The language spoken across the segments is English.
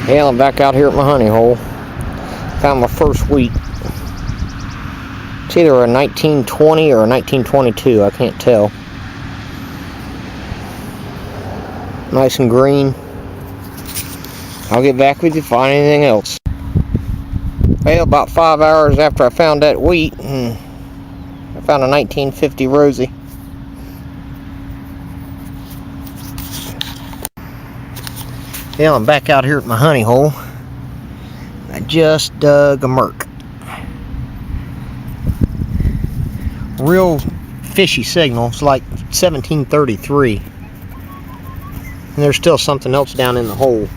Well, I'm back out here at my honey hole. Found my first wheat. It's either a 1920 or a 1922, I can't tell. Nice and green. I'll get back with you if I find anything else. Well, about 5 hours after I found that wheat, I found a 1950 Rosie. Well, I'm back out here at my honey hole. I just dug a merc. Real fishy signal. It's like 1733. And there's still something else down in the hole.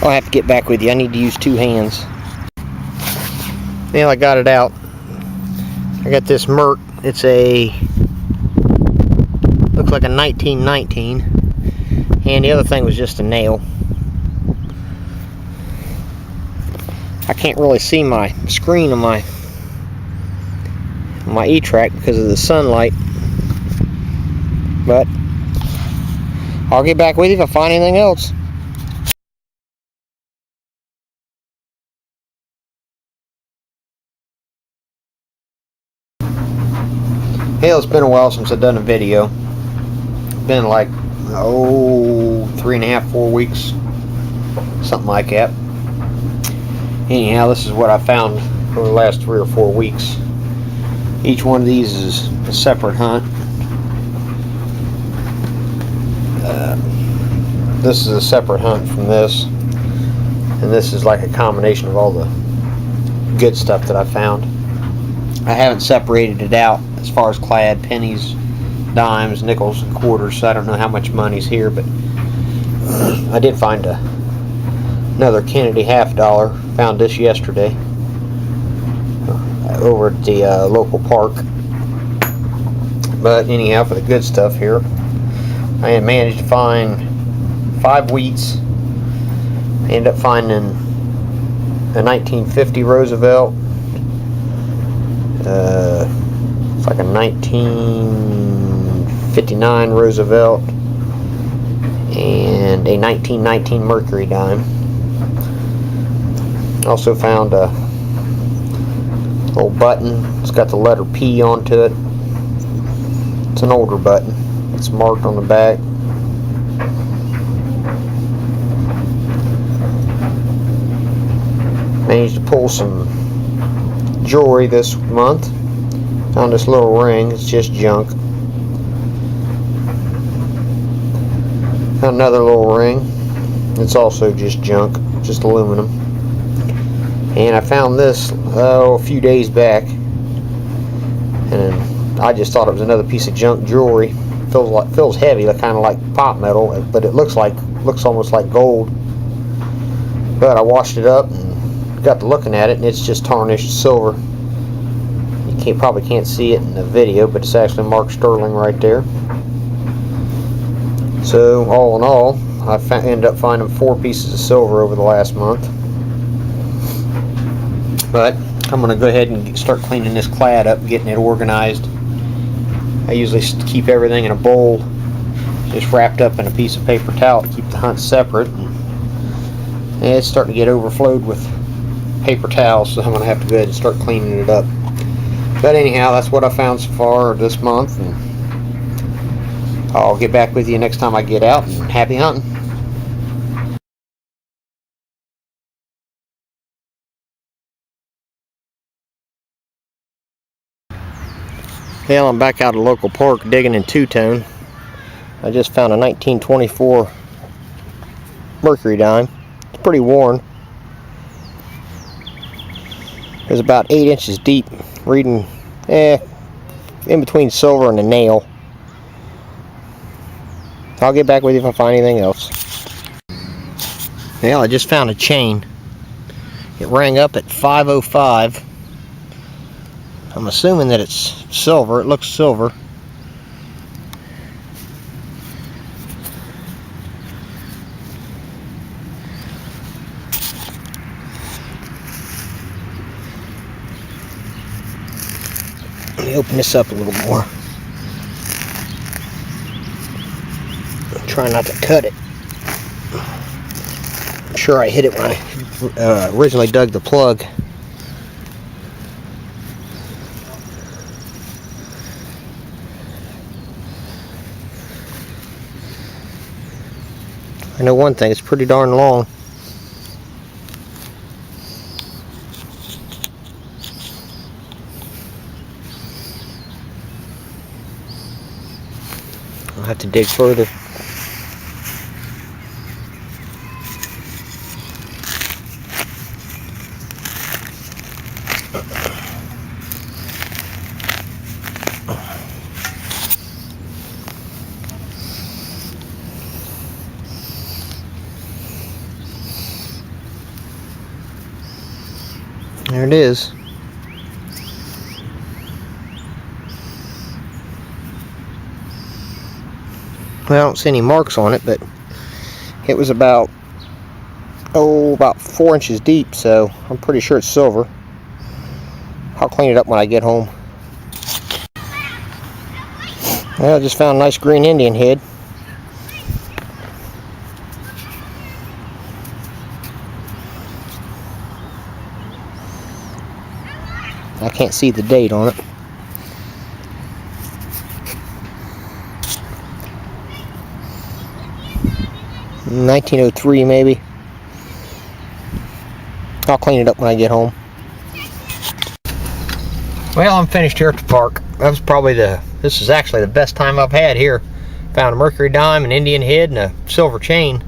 I'll have to get back with you. I need to use two hands. Well, I got it out. I got this merc. It's looks like a 1919. And the other thing was just a nail. I can't really see my screen on my Etrac because of the sunlight. But I'll get back with you if I find anything else. Hell, it's been a while since I've done a video. Been like, 3.5, 4 weeks. Something like that. Anyhow, this is what I found over the last 3 or 4 weeks. Each one of these is a separate hunt. This is a separate hunt from this. And this is like a combination of all the good stuff that I found. I haven't separated it out as far as clad, pennies, dimes, nickels, and quarters, so I don't know how much money's here, but I did find another Kennedy $half. Found this yesterday over at the local park. But anyhow, for the good stuff here, I had managed to find 5 wheats. I ended up finding a 1950 Roosevelt. It's like a 1959 Roosevelt and a 1919 Mercury dime. Also found a little button. It's got the letter P onto it. It's an older button. It's marked on the back. Managed to pull some jewelry this month. Found this little ring. It's just junk. Found another little ring. It's also just junk, just aluminum. And I found this a few days back, and I just thought it was another piece of junk jewelry. Feels heavy, kind of like pot metal, but it looks almost like gold. But I washed it up and got to looking at it, and it's just tarnished silver. You probably can't see it in the video, but it's actually marked sterling right there. So all in all, I ended up finding 4 pieces of silver over the last month. But I'm going to go ahead and start cleaning this clad up, getting it organized. I usually keep everything in a bowl, just wrapped up in a piece of paper towel to keep the hunt separate. And it's starting to get overflowed with paper towels, so I'm going to have to go ahead and start cleaning it up. But anyhow, that's what I found so far this month, and I'll get back with you next time I get out, and happy hunting. Well, I'm back out at a local park digging in two-tone. I just found a 1924 Mercury dime. pretty worn. It was about 8 inches deep, reading in between silver and a nail. I'll get back with you if I find anything else. Well, I just found a chain. It rang up at 5:05. I'm assuming that it's silver. It looks silver. Let me open this up a little more. Try not to cut it. I'm sure I hit it when I originally dug the plug. I know one thing, it's pretty darn long. I'll have to dig further. There it is. Well, I don't see any marks on it, but it was about 4 inches deep, so I'm pretty sure it's silver. I'll clean it up when I get home. Well, I just found a nice green Indian head. I can't see the date on it. $1903 maybe. I'll clean it up when I get home. Well, I'm finished here at the park. That was probably this is actually the best time I've had here. Found a mercury dime, an Indian head, and a silver chain.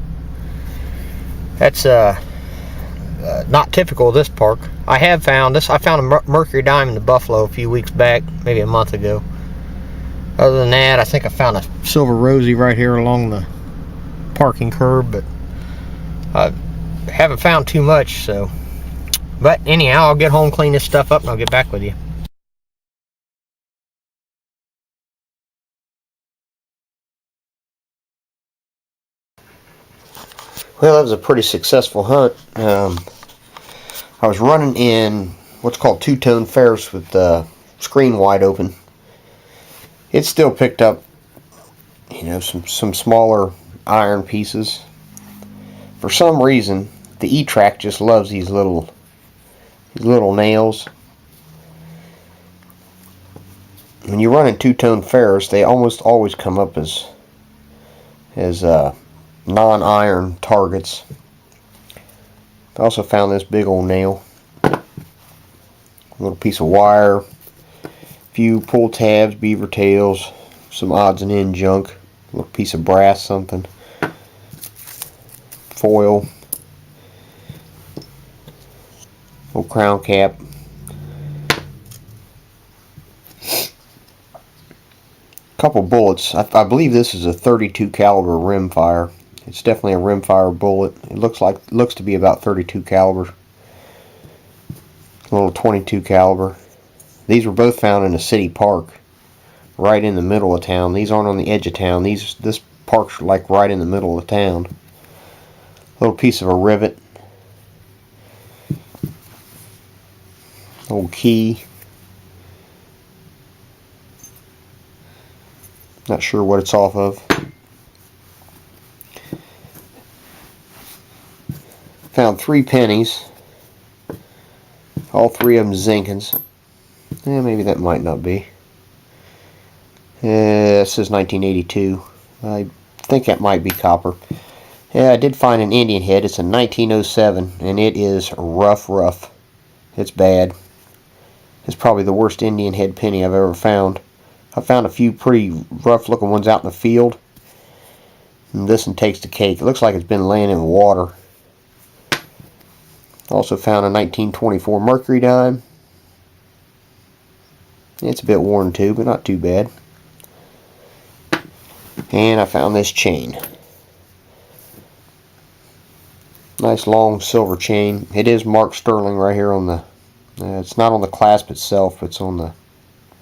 That's not typical of this park. I found a mercury dime in the Buffalo a few weeks back, maybe a month ago. Other than that, I think I found a silver rosy right here along the parking curb, but I haven't found too much, so. But anyhow, I'll get home, clean this stuff up, and I'll get back with you. Well, that was a pretty successful hunt. I was running in what's called two-tone ferrous with the screen wide open. It still picked up, some smaller iron pieces. For some reason, the Etrac just loves these little nails. When you run in two-tone ferrous, they almost always come up as non-iron targets. I also found this big old nail, a little piece of wire, a few pull tabs, beaver tails, some odds and end junk, a little piece of brass, something, foil, little crown cap. Couple bullets. I believe this is a 32 caliber rimfire. It's definitely a rimfire bullet. It looks to be about 32 caliber. A little 22 caliber. These were both found in a city park, right in the middle of town. These aren't on the edge of town. This park's like right in the middle of town. A little piece of a rivet. Old key. Not sure what it's off of. Found 3 pennies. All 3 of them Zinkins. Yeah, maybe that might not be. It says 1982. I think that might be copper. Yeah, I did find an Indian head. It's a 1907, and it is rough. It's bad. It's probably the worst Indian head penny I've ever found. I found a few pretty rough looking ones out in the field. And this one takes the cake. It looks like it's been laying in water. Also found a 1924 Mercury dime. It's a bit worn too, but not too bad. And I found this chain. Nice long silver chain. It is marked sterling right here on the, it's not on the clasp itself, but it's on the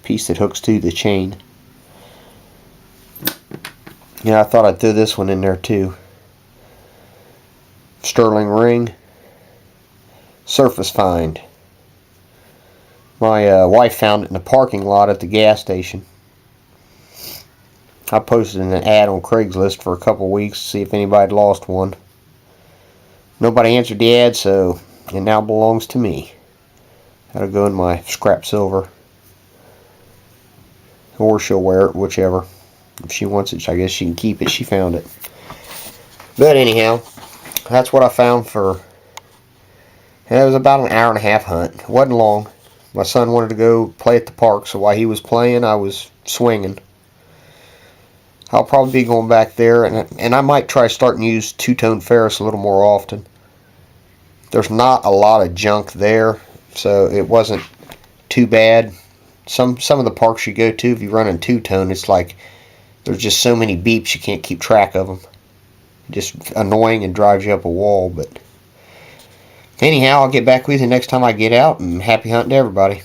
piece that hooks to the chain. Yeah, I thought I'd throw this one in there too. Sterling ring. Surface find. My wife found it in the parking lot at the gas station. I posted an ad on Craigslist for a couple weeks to see if anybody lost one. Nobody answered the ad, so it now belongs to me. That'll go in my scrap silver. Or she'll wear it, whichever. If she wants it, I guess she can keep it. She found it. But anyhow, that's what I found for... It was about an hour and a half hunt. It wasn't long. My son wanted to go play at the park, so while he was playing, I was swinging. I'll probably be going back there, and I might try starting to use two-tone ferrous a little more often. There's not a lot of junk there, so it wasn't too bad. Some of the parks you go to, if you run in two-tone, it's like there's just so many beeps you can't keep track of them. Just annoying and drives you up a wall, but... Anyhow, I'll get back with you next time I get out, and happy hunting to everybody.